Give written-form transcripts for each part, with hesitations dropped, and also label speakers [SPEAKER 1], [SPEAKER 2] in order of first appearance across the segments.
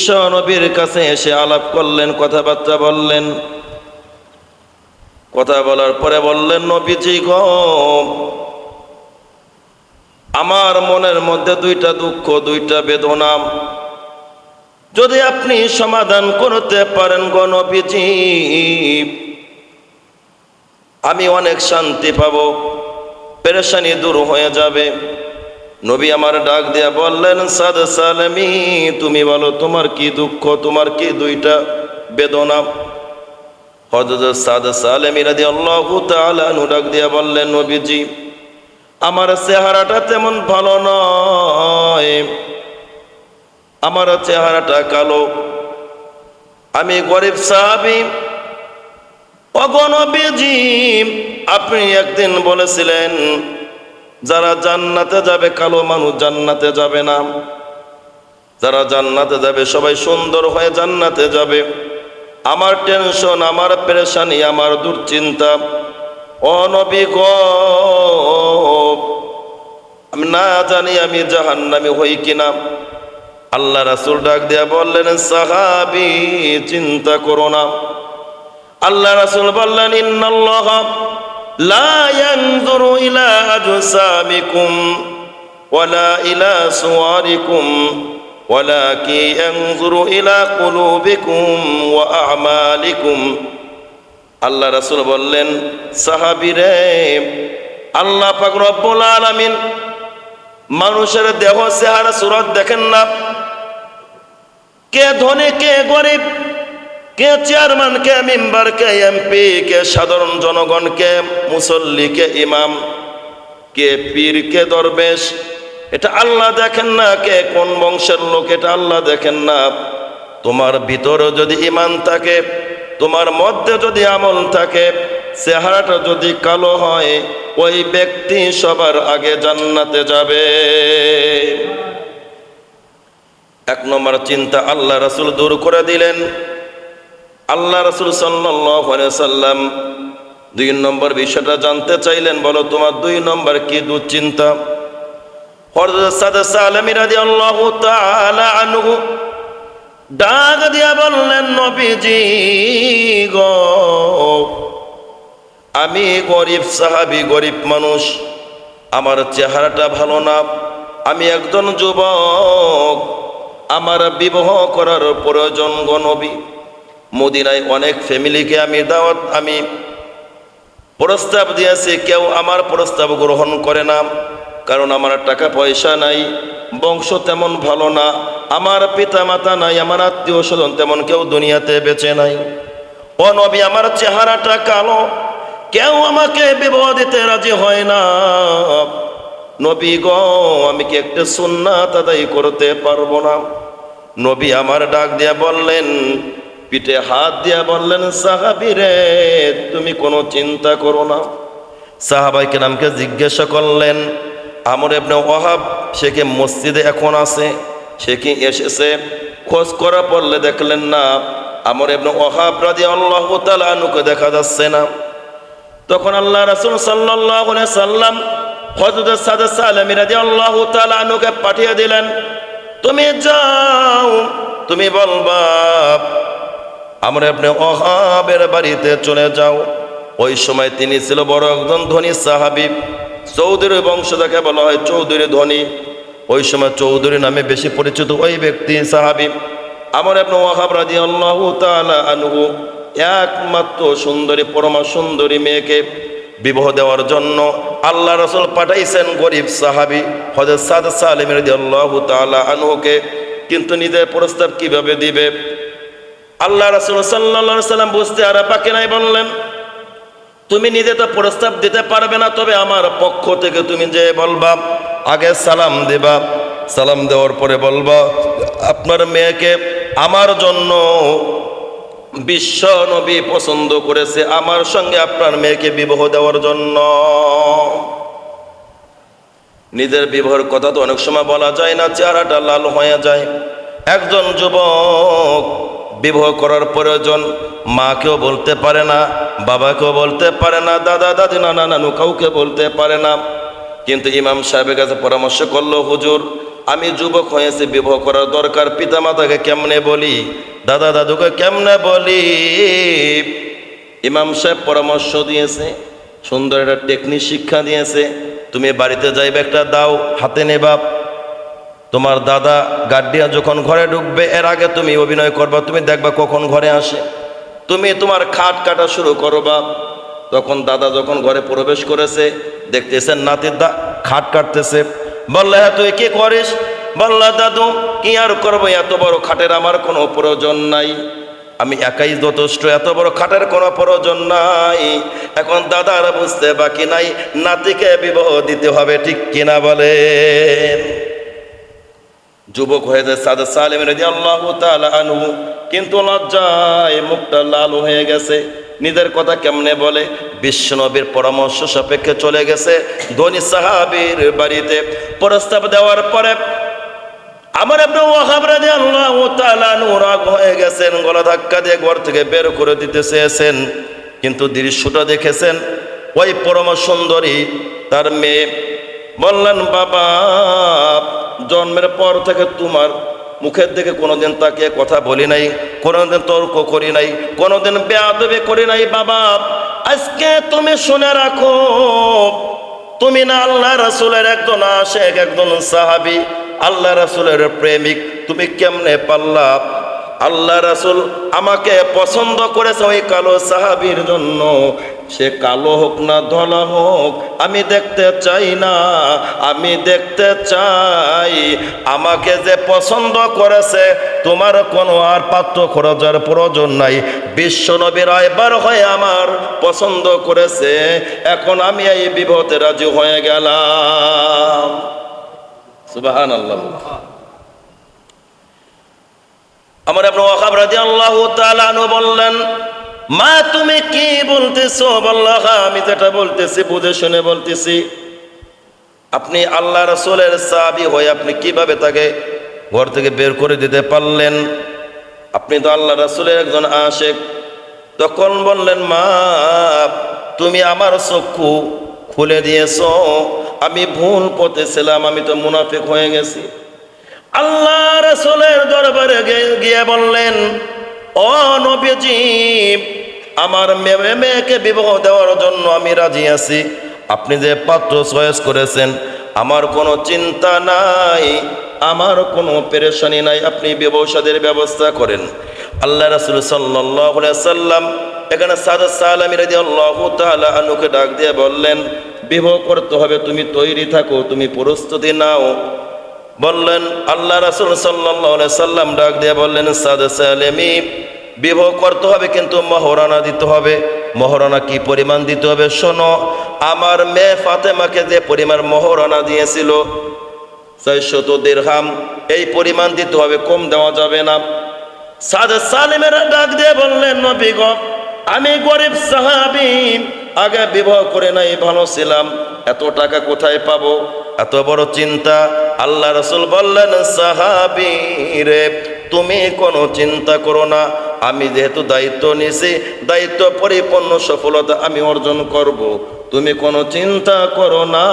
[SPEAKER 1] বিশ্ব নবীর কাছে এসে আলাপ করলেন, কথাবার্তা বললেন। কথা বলার পরে বললেন, নবীজি গো, আমার মনের মধ্যে দুইটা দুঃখ, দুইটা বেদনা, যদি আপনি সমাধান করতে পারেন গো নবীজি, আমি অনেক শান্তি পাবো, পেরেশানি দূর হয়ে যাবে। নবী আমার ডাক দিয়া বললেন, সাদ সালেমি, তুমি বলো তোমার কি দুঃখ, তোমার কি দুইটা বেদনা? হযরত সাদ সালেমি রাদিয়াল্লাহু তাআলা আনহু ডাক দিয়া বললেন, নবীজি, আমার চেহারাটা তেমন ভালো নয়, আমার চেহারাটা কালো, আমি গরিব সাহাবী। ওগো নবীজি, আপনি একদিন বলেছিলেন যারা জান্নাতে যাবে, কালো মানুষ জান্নাতে যাবে না, যারা জান্নাতে যাবে সবাই সুন্দর হয়ে জান্নাতে যাবে। আমার টেনশন, আমার পেরেশানি, আমার দুশ্চিন্তা, ও নবী গো, আমি না জানি আমি জাহান্নামী হই কিনা। আল্লাহ রাসূল ডাক দিয়া বললেন, সাহাবী, চিন্তা করো না। আল্লাহ রাসূল বললেন, ইন্নাল্লাহা লা ইয়ানজুরু ইলা আজসামিকুম ওয়ালা ইলা সুওয়ারিকুম ওয়ালাকিন ইয়ানজুরু ইলা কুলুবিকুম ওয়া আ'মালিকুম। আল্লাহ রাসূল বললেন, সাহাবীরে, আল্লাহ পাক রব্বুল আলামিন মানুষের দেহ, চেহারা, সুরত দেখেন না। কে ধনী, কে গরিব, কে চেয়ারম্যান, কে মেম্বার, কে এমপি, কে সাধারণ জনগণ, কে মুসল্লি, কে ইমাম, কে পীর, কে দরবেশ, এটা আল্লাহ দেখেন না। কে কোন বংশের লোক, এটা আল্লাহ দেখেন না। তোমার ভিতরে যদি ঈমান থাকে, তোমার মধ্যে যদি আমল থাকে, চেহারাটা যদি কালো হয়, ওই ব্যক্তি সবার আগে জান্নাতে যাবে। এক নম্বর চিন্তা আল্লাহ রাসূল দূর করে দিলেন। আল্লাহ রাসূল সাল্লাল্লাহু আলাইহি সাল্লাম দুই নম্বর বিষয়টা জানতে চাইলেন, বলো তোমার দুই নম্বর কি দুশ্চিন্তা? হযরত সাদ সালেমী রাদিয়াল্লাহু তাআলা আনহু ডাক দিয়া বললেন, নবীজি গো, আমি গরিব সাহাবী, গরিব মানুষ, আমার চেহারাটা ভালো না, আমি একজন যুবক, আমার বিবাহ করার প্রয়োজন গো নবী। মদিনায় অনেক ফ্যামিলিকে আমি প্রস্তাব দিয়েছি, কেউ আমার প্রস্তাব গ্রহণ করে না, কারণ আমার টাকা পয়সা নাই, বংশ তেমন ভালো না, আমার পিতা মাতা নাই, আমার আত্মীয় স্বজন তেমন কেউ দুনিয়াতে বেঁচে নাই। ও নবী, আমার চেহারাটা কালো, কেউ আমাকে বিবাহ দিতে রাজি হয় না। নবী গো, আমি কি একটা সুন্নাত আদায় করতে পারবো না? নবী আমার ডাক দিয়া বললেন, পিঠে হাত দিয়া বললেন, সাহাবীরে, তুমি কোনো চিন্তা করো না। সাহাবায়ে কেরামকে জিজ্ঞাসা করলেন, আমর ইবনে ওয়াহাব, সে কি মসজিদে এখন আছে? সে কি এসেছে? খোঁজ করা পড়লে দেখলেন না, আমর ইবনে ওয়াহাব রাদিয়াল্লাহু তাআলা আনহুকে দেখা যাচ্ছে না। তখন আল্লাহ রাসূল সাল্লাল্লাহু আলাইহি সাল্লাম হযরত সাদ সালেমী রাদিয়াল্লাহু তাআলা আনহুকে পাঠিয়ে দিলেন, তুমি যাও, তুমি বলবা আমর ইবনে ওয়াহাবের বাড়িতে চলে যাও। ওই সময় তিনি ছিল বড় একজন ধনী সাহাবী, চৌধুরী বংশ যাকে বলা হয়, চৌধুরী ধনী। ওই সময় চৌধুরী নামে বেশি পরিচিত ওই ব্যক্তি সাহাবী আমর ইবনে ওয়াহাব রাদিয়াল্লাহু তাআলা আনহু একমাত্র সুন্দরী, পরমা সুন্দরী মেয়েকে বিবাহ দেওয়ার জন্য আল্লাহ রাসূল পাঠাইছেন গরিব সাহাবী হযরত সাদ সালেমী রাদিয়াল্লাহু তাআলা আনহুকে। কিন্তু নিজের প্রস্তাব কিভাবে দিবে? আল্লাহ রাসূল সাল্লাল্লাহু আলাইহি সাল্লাম বুঝতে আর বাকি নাই, বললেন, তুমি নিজে তো প্রস্তাব দিতে পারবে না, তবে আমার পক্ষ থেকে তুমি যে বলবা, আগে সালাম দেবা, সালাম দেওয়ার পরে বলবা আপনার মেয়েকে আমার জন্য বিশ্ব নবী পছন্দ করেছে, আমার সঙ্গে আপনার মেয়েকে বিবাহ দেওয়ার জন্য। নিজের বিবাহের কথা তো অনেক সময় বলা যায় না, চেহারাটা লাল হয়ে যায়। একজন যুবক বিবাহ করার প্রয়োজন, মাকেও বলতে পারে না, বাবাকেও বলতে পারে না, দাদা দাদি, নানা নানু কাউকে বলতে পারে না। কিন্তু ইমাম সাহেবের কাছে পরামর্শ করলো, হুজুর, আমি যুবক হয়েছি, বিবাহ করার দরকার। পিতা মাতাকে কেমনে বলি, দাদা দাদুকে কেমনে বলি? ইমাম সাহেব পরামর্শ দিয়েছে, সুন্দর একটা টেকনিক শিক্ষা দিয়েছে। তুমি বাড়িতে যাইবে, একটা দাও হাতে নেবা। তোমার দাদা গার্ডিয়ান যখন ঘরে ঢুকবে, এর আগে তুমি অভিনয় করবা, তুমি দেখবা কখন ঘরে আসে। তুমি তোমার খাট কাটা শুরু করবা। তখন দাদা যখন ঘরে প্রবেশ করেছে, দেখতেছেন নাতির খাট কাটতেছে। বললে, হ্যাঁ তুই কি করিস? বললা, দাদু কি আর করবো, এত বড় খাটের আমার কোনো প্রয়োজন নাই, আমি একাই যথেষ্ট, এত বড় খাটের কোনো প্রয়োজন নাই। এখন দাদার বুঝতে বাকি নাই, নাতিকে বিবাহ দিতে হবে, ঠিক কিনা বলেন? যুবক হয়ে যায় সাদ সালেম রাদিয়াল্লাহু তাআলা আনহু, কিন্তু লজ্জায় মুখটা লাল হয়ে গেছে। নিজের কথা কেমনে বলে? বিশ্বনবীর পরামর্শ সাপেক্ষে চলে গেছে ধনী সাহাবীর বাড়িতে। প্রস্তাব দেওয়ার পরে আমর ইবনে ওয়াহাব রাদিয়াল্লাহু তাআলা আনহু রাগ হয়ে গেছেন, গলা ধাক্কা দিয়ে ঘর থেকে বের করে দিতে চেয়েছেন। কিন্তু দৃশ্যটা দেখেছেন, ওই পরম সুন্দরী তার মেয়ে। বললেন, বাবা, জন্মের পর থেকে তোমার মুখের দিকে কোনোদিন তাকিয়ে কথা বলি নাই, কোনোদিন তর্ক করি নাই, কোনোদিন বেয়াদবি করি নাই। বাবা, আজকে তুমি শুনে রাখো, তুমি না আল্লাহ রাসূলের একজন আশিক, একজন সাহাবী, আল্লাহ রাসূলের প্রেমিক। তুমি কেমনে পারলা? আল্লাহ রাসূল আমাকে পছন্দ করেছে ওই কালো সাহাবীর জন্য। সে কালো হোক না ধলা হোক, আমি দেখতে চাই না, আমি দেখতে চাই আমাকে যে পছন্দ করেছে, তোমার কোনো আর পাত্র খরচের প্রয়োজন নাই। বিশ্ব নবীর এবার হয়ে আমার পছন্দ করেছে, এখন আমি এই বিবাহতে রাজি হয়ে গেলাম। সুবহানাল্লাহ। আমর ইবনে ওয়াহাব রাদিয়াল্লাহু তাআলা আনহু বললেন, মা তুমি কি বলতেছো? বললা, আমি যেটা বলতেছি বুঝে শুনে বলতেছি। আপনি আল্লাহ রাসূলের সাহাবী হয়ে আপনি কিভাবে তাকে ঘর থেকে বের করে দিতে পারলেন? আপনি তো আল্লাহ রাসূলের একজন আশিক। তখন বললেন, মা তুমি আমার চক্ষু খুলে দিয়েছো, আমি ভুল পথে ছিলাম, আমি তো মুনাফিক হয়ে গেছি। আল্লাহ রাসূলের দরবারে গিয়ে বললেন, ও নবীজি, আমার মেয়েকে বিবাহ দেওয়ার জন্য আমি রাজি আছি। আপনি যে পাত্র চয়েস করেছেন, আমার কোনো চিন্তা নাই, আমার কোনো পেরেশানি নাই, আপনি বিবাহ শাদীর ব্যবস্থা করেন। আল্লাহ রাসূল সাল্লাল্লাহু আলাইহি সাল্লাম এখানে সাদ সালামী রাদিয়াল্লাহু তাআলা আনহুকে ডাক দিয়ে বললেন, বিবাহ করতে হবে, তুমি তৈরি থাকো, তুমি প্রস্তুতি নাও। বললেন, আল্লাহ রাসূল সাল্লাল্লাহু আলাইহি সাল্লাম ডাক দিয়ে বললেন, সাদ সালামী, বিবাহ করতে হবে, কিন্তু মহরানা দিতে হবে। মহরানা কি পরিমাণ দিতে হবে শোনো। আমার মেয়ে ফাতেমাকে যে পরিমাণ মহরানা দিয়েছিল 600 দিরহাম, এই পরিমাণ দিতে হবে, কম দেওয়া যাবে না। সাদ সালেমের ডাক দিয়ে বললেন, নবী গো, আমি গরিব সাহাবী, আগে বিবাহ করে নাই, ভালো ছিলাম, এত টাকা কোথায় পাবো? এত বড় চিন্তা। আল্লাহ রাসূল বললেন, সাহাবী রে, তুমি কোনো চিন্তা করো না, আমি যেহেতু দায়িত্ব নিয়েছি, দায়িত্ব পরিপূর্ণ সফলতা আমি অর্জন করব। তুমি কোনো চিন্তা করো না,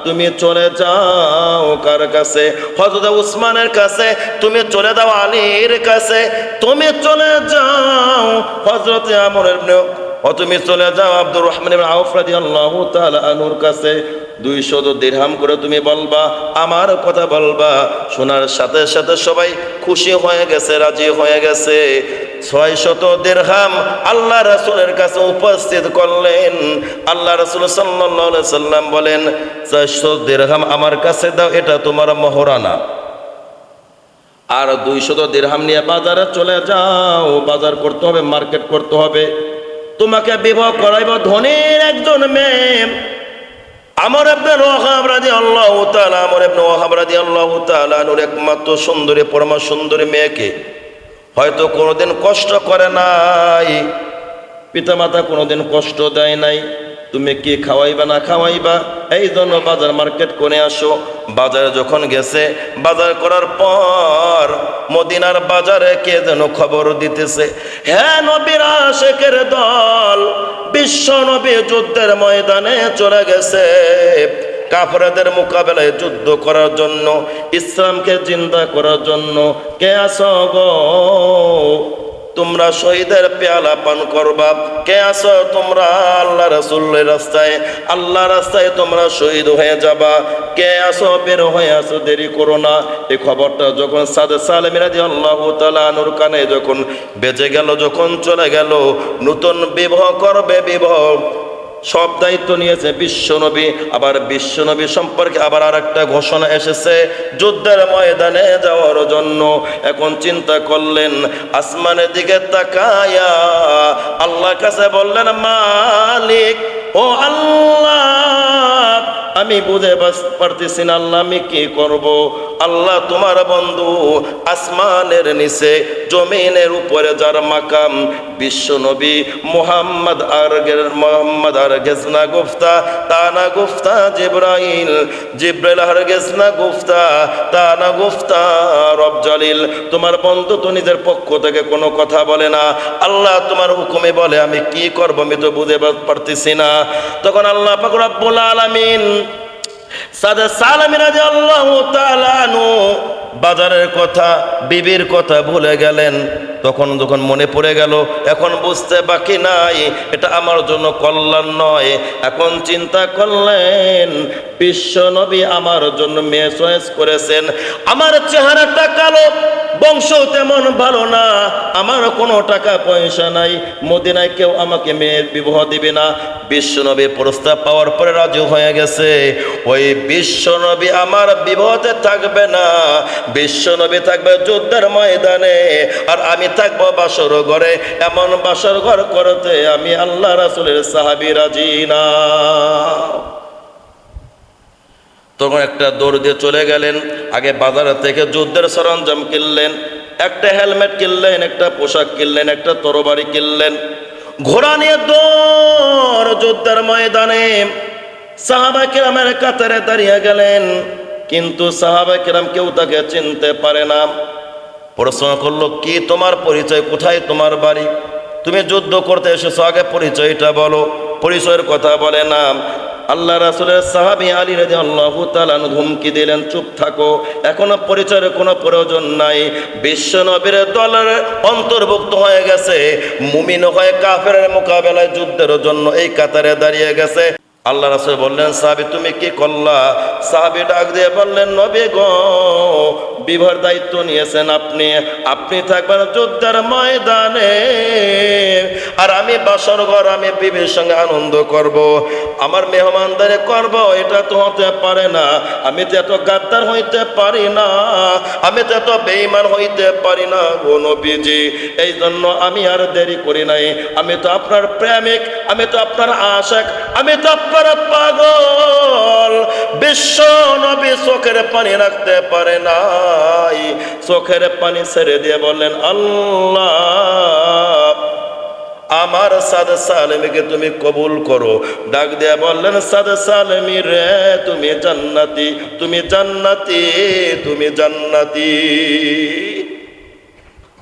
[SPEAKER 1] তুমি চলে যাও কার কাছে? হযরত উসমানের কাছে। তুমি চলে যাও আলীর কাছে। তুমি চলে যাও হযরত আমর ইবনে, তুমি চলে যাও আব্দুর রহমান ইবনে আউফ রাদিয়াল্লাহু তাআলা আনহুর কাছে। 200 দিরহাম করে তুমি বলবা, আমার কথা বলবা। শোনার সাথে সাথে সবাই খুশি হয়ে গেছে, রাজি হয়ে গেছে। 600 দিরহাম আল্লাহ রাসূলের কাছে উপস্থিত করলেন। আল্লাহ রাসূল সাল্লাল্লাহু আলাইহি সাল্লাম বলেন, 600 দিরহাম আমার কাছে দাও, এটা তোমার মহরানা। আর 200 দিরহাম নিয়ে বাজারে চলে যাও, বাজার করতে হবে, মার্কেট করতে হবে। তোমাকে বিবাহ করাইব ধনীর একজন মেয়ে, আমর ইবনে ওয়াহাব রাদিয়াল্লাহু তাআলা, আমর ইবনে ওয়াহাব রাদিয়াল্লাহু তাআলা নূর একমাত্র সুন্দরী, পরম সুন্দরী মেয়েকে। হয়তো কোনোদিন কষ্ট করে নাই, পিতামাতা কোনোদিন কষ্ট দেয় নাই। তুমি কি খাওয়াইবা না খাওয়াইবা, এই জন্য বাজার মার্কেট করে আসো। বাজারে যখন গেছে, বাজার করার পর মদিনার বাজারে কে যেন খবর দিতেছে, হ্যাঁ নবীর আশিকের দল বিশ্ব নবী যুদ্ধের ময়দানে চলে গেছে। কাফেরদের মোকাবেলায় যুদ্ধ করার জন্য, ইসলামকে জিন্দা করার জন্য কে আছো গো? তোমরা শহীদের পেয়ালা পান করবা। কে আছো তোমরা আল্লাহ রাসূলের রাস্তায়, আল্লাহ রাস্তায় তোমরা শহীদ হয়ে যাবা? কে আছো বের হয়ে আসো, দেরি করো না। এই খবরটা যখন সাদে সালেম রাদিয়াল্লাহু তাআলা আনহুর কানে যখন বেজে গেল, যখন চলে গেল, নতুন বিবাহ করবে, বিবাহ সব দায়িত্ব নিয়েছে বিশ্বনবী। আবার বিশ্বনবী সম্পর্কে আবার আরেকটা ঘোষণা এসেছে যুদ্ধের ময়দানে যাওয়ার জন্য। এখন চিন্তা করলেন, আসমানের দিকে তাকায়া আল্লাহর কাছে বললেন, মালিক ও আল্লাহ, আমি বুঝে পারতেছি না আল্লাহ আমি কি করব। আল্লাহ তোমার বন্ধু আসমানের নিচে জমিনের উপরে যার মাকাম, বিশ্বনবী মুহাম্মদ হারগেজ না গুফতা, তা না গুফতা জিবরাইল, জিবরাইল হারগেজ না গুফতা, তা না গুফতা রব জালিল। তোমার বন্ধু তো নিজের পক্ষ থেকে কোনো কথা বলে না, আল্লাহ তোমার হুকুমে বলে, আমি কি করব আমি তো বুঝে পারতেছি না। তখন আল্লাহ পাক রব্বুল আলামিন সাদে সালেম রাদিয়াল্লাহু তাআলা আনহু বাজারের কথা, বিবির কথা ভুলে গেলেন। তখন যখন মনে পড়ে গেল, এখন বুঝতে বাকি নাই এটা আমার জন্য কল্যাণ নয়। এখন চিন্তা করলেন, বিশ্ব নবী আমার জন্য মেয়ে চয়েস করেছেন, আমার চেহারাটা কালো, বংশ তেমন ভালো না, আমার কোনো টাকা পয়সা নাই, মদিনায় কেউ আমাকে মেয়ের বিবাহ দিবে না। বিশ্বনবী প্রস্তাব পাওয়ার পরে রাজি হয়ে গেছে। ওই বিশ্বনবী আমার বিবাহতে থাকবে না, বিশ্বনবী থাকবে যুদ্ধের ময়দানে, আর আমি থাকবো বাসর ঘরে। এমন বাসর ঘর করতে আমি আল্লাহ রাসূলের সাহাবী রাজি না। তখন একটা দৌড় দিয়ে চলে গেলেন, আগে বাজার থেকে যুদ্ধের সরঞ্জাম কিনলেন, একটা হেলমেট কিনলেন, একটা পোশাক কিনলেন, একটা তরবারি কিনলেন, ঘোড়া নিয়ে দৌড় যুদ্ধের ময়দানে। সাহাবা কিরামের কাতারে দাঁড়িয়ে গেলেন, কিন্তু সাহাবা কিরাম কেউ তাকে চিনতে পারে না। প্রশ্ন করলো, কি তোমার পরিচয়, কোথায় তোমার বাড়ি, তুমি যুদ্ধ করতে এসেছো, আগে পরিচয়টা বলো। পরিচয়ের কথা বলে না। আল্লাহ রাসূলের সাহাবী আলী রাদিয়াল্লাহু তাআলা হুমকি দিলেন, চুপ থাকো, এখনো পরিচয়ের কোনো প্রয়োজন নাই। বিশ্ব নবীর দলের অন্তর্ভুক্ত হয়ে গেছে, মুমিন হয়ে কাফেরের মোকাবেলায় যুদ্ধের জন্য এই কাতারে দাঁড়িয়ে গেছে। আল্লাহ রাসূল বললেন, সাহাবী তুমি কি করলা? সাহাবী ডাক দিয়ে বললেন, নবী গো, বিবাহের দায়িত্ব নিয়েছেন আপনি, আপনি থাকবেন যুদ্ধের ময়দানে, আর আমি বাসর ঘর, আমি বিবির সঙ্গে আনন্দ করব, আমার মেহমানদারি করব। এটা তো হতে পারে না, আমি তো এত গাদ্দার হইতে পারি না, আমি তো এত বেঈমান হইতে পারি না গো নবীজি। এই জন্য আমি আর দেরি করি নাই, আমি তো আপনার প্রেমিক, আমি তো আপনার আশিক, আমি তো আপনার পাগল। বিশ্ব নবী চোখের পানি রাখতে পারে নাই, চোখের পানি ছেড়ে দিয়ে বললেন, আল্লাহ আমার সাদে সালেমীকে তুমি কবুল করো। ডাক দিয়ে বললেন, সাদে সালেমী রে, তুমি জান্নাতি, তুমি জান্নাতি, তুমি জান্নাতি।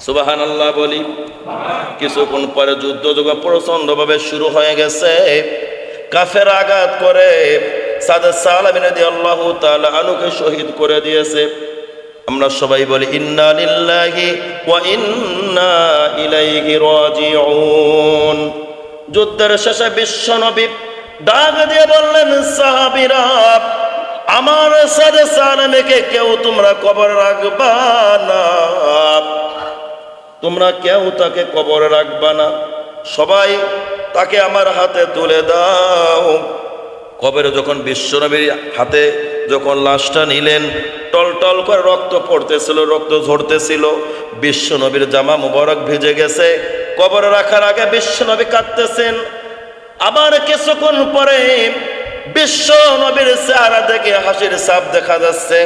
[SPEAKER 1] সুবহানাল্লাহ বলি। কিছুক্ষণ পরে যুদ্ধ যখন প্রচন্ডভাবে শুরু হয়ে গেছে, কাফের আঘাত করে সাদে সালেমী রাদিয়াল্লাহু তাআলা আনহুকে শহীদ করে দিয়েছে। আমরা সবাই বলি, ইন্না লিল্লাহি ওয়া ইন্না ইলাইহি রাজিউন। যুদ্ধের শেষে বিশ্ব নবী ডাক দিয়ে বললেন, সাহাবীরা, আমার সাদে সালেমীকে কেউ তোমরা কবরে রাখবা না, তোমরা কেউ তাকে কবরে রাখবা না, সবাই তাকে আমার হাতে তুলে দাও। কবরে যখন বিশ্বনবীর হাতে যখন লাশটা নিলেন, টলটল করে রক্ত পড়তেছিল, রক্ত ঝরতেছিল, বিশ্বনবীর জামা মুবারক ভিজে গেছে। কবরে রাখার আগে বিশ্বনবী কাঁদতেছেন। আবার কিছুক্ষণ পরে বিশ্বনবীর চেহারা থেকে হাসির ছাপ দেখা যাচ্ছে।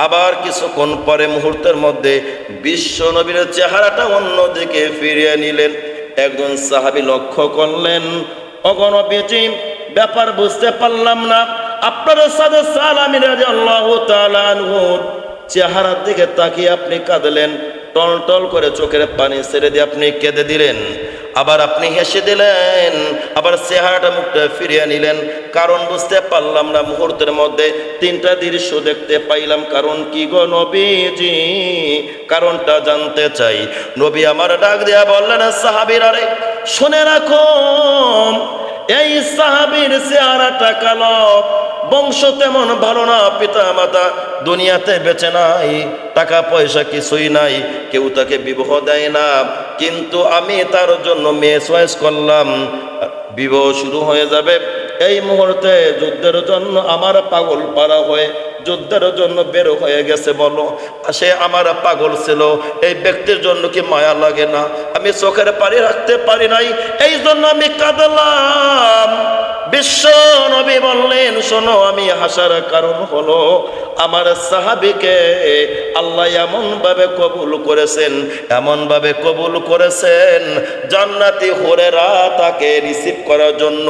[SPEAKER 1] আবার কিছুক্ষণ পরে মুহূর্তের মধ্যে বিশ্বনবীর চেহারাটা অন্যদিকে ফিরিয়ে নিলেন। একজন সাহাবী লক্ষ্য করলেন, ওগো নবীজি, ব্যাপার বুঝতে পারলাম না, আপনার সাদে সালেমী রাদিয়াল্লাহু তাআলা আনহুর চেহারার দিকে তাকিয়ে আপনি কাঁদলেন, টলটল করে চোখের পানি ছেড়ে দিয়ে আপনি কেঁদে দিলেন। আবার আপনি হেসে দিলেন, আবার চেহারাটা মুখটা ফিরিয়ে নিলেন। কারণ বুঝতে পারলাম না, মুহূর্তের মধ্যে তিনটা দৃশ্য দেখতে পাইলাম। কারণ কি গো নবীজি? কারণটা জানতে চাই। নবী আমার ডাক দিয়া বললেন, সাহাবীরা রে শুনে রাখো, এই সাহাবীর চেহারাটা কালো, বংশ তেমন ভালো না, পিতা মাতা দুনিয়াতে বেঁচে নাই, টাকা পয়সা কিছুই নাই, কেউ তাকে বিবাহ দেয় না। কিন্তু আমি তার জন্য মেয়ে চয়েস করলাম, বিবাহ শুরু হয়ে যাবে। এই মুহূর্তে যুদ্ধের জন্য আমার পাগল পারা হয়ে যুদ্ধের জন্য বের হয়ে গেছে। বলো, সে আমার পাগল ছিল, এই ব্যক্তির জন্য কি মায়া লাগে না? আমি চোখের পানি রাখতে পারি নাই, এই জন্য আমি কাঁদলাম। বিশ্ব নবী বললেন, শোনো, আমি হাসার কারণ হলো আমার সাহাবীকে আল্লাহ এমন ভাবে কবুল করেছেন, এমন ভাবে কবুল করেছেন, জান্নাতি হুরেরা তাকে রিসিভ করার জন্য,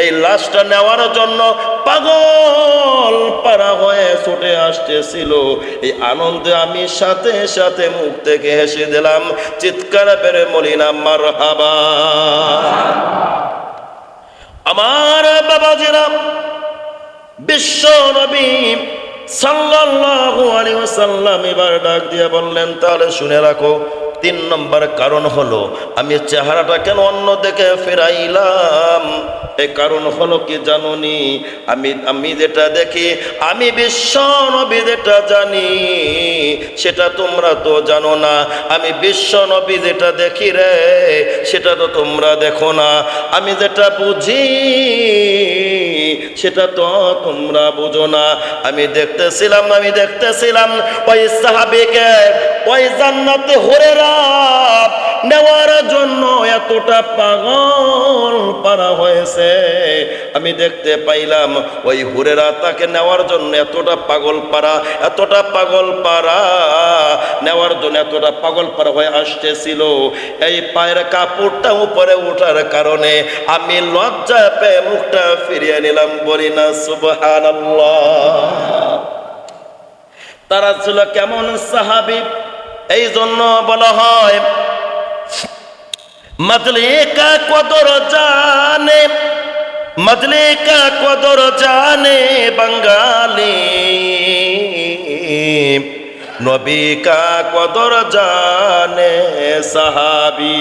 [SPEAKER 1] এই লাশটা নেওয়ার জন্য পাগল পারা হয়ে ছুটে আসতেছিল। এই আনন্দে আমি সাথে সাথে মুখ থেকে হেসে দিলাম, চিৎকার বেড়ে বলিনা মারহাবা। আমার বাবাজিরা, বিশ্ব নবী সাল্লাল্লাহু আলাইহি ওয়াসাল্লাম এবার ডাক দিয়ে বললেন, তাহলে শুনে রাখো, 3 নম্বর কারণ হলো আমি চেহারাটা কেন অন্য দিকে ফেরাইলাম। এই কারণ হলো কি জানোনি? আমি যেটা দেখি, আমি বিশ্ব নবী যেটা জানি সেটা তোমরা তো জানো না। আমি বিশ্ব নবী যেটা দেখি রে, সেটা তো তোমরা দেখো না। আমি যেটা বুঝি সেটা তো তোমরা বুঝো না। আমি দেখতেছিলাম ওই সাহাবীকে ওই জান্নাতে হুরেরা নেওয়ার জন্য এতটা পাগল পারা হয়েছে। আমি দেখতে পাইলাম ওই হুরেরা তাকে নেওয়ার জন্য এতটা পাগল পারা নেওয়ার জন্য এতটা পাগল পারা হয়ে আসতেছিল। এই পায়ের কাপড়টা উপরে ওঠার কারণে আমি লজ্জা পেয়ে মুখটা ফিরিয়ে নিলাম। বলি না সুবহানাল্লাহ। তারা ছিল কেমন সাহাবী? এই জন্য বলা হয় মজলে কা কদর জানে বাঙালি, নবী কা কদর জানে সাহাবী।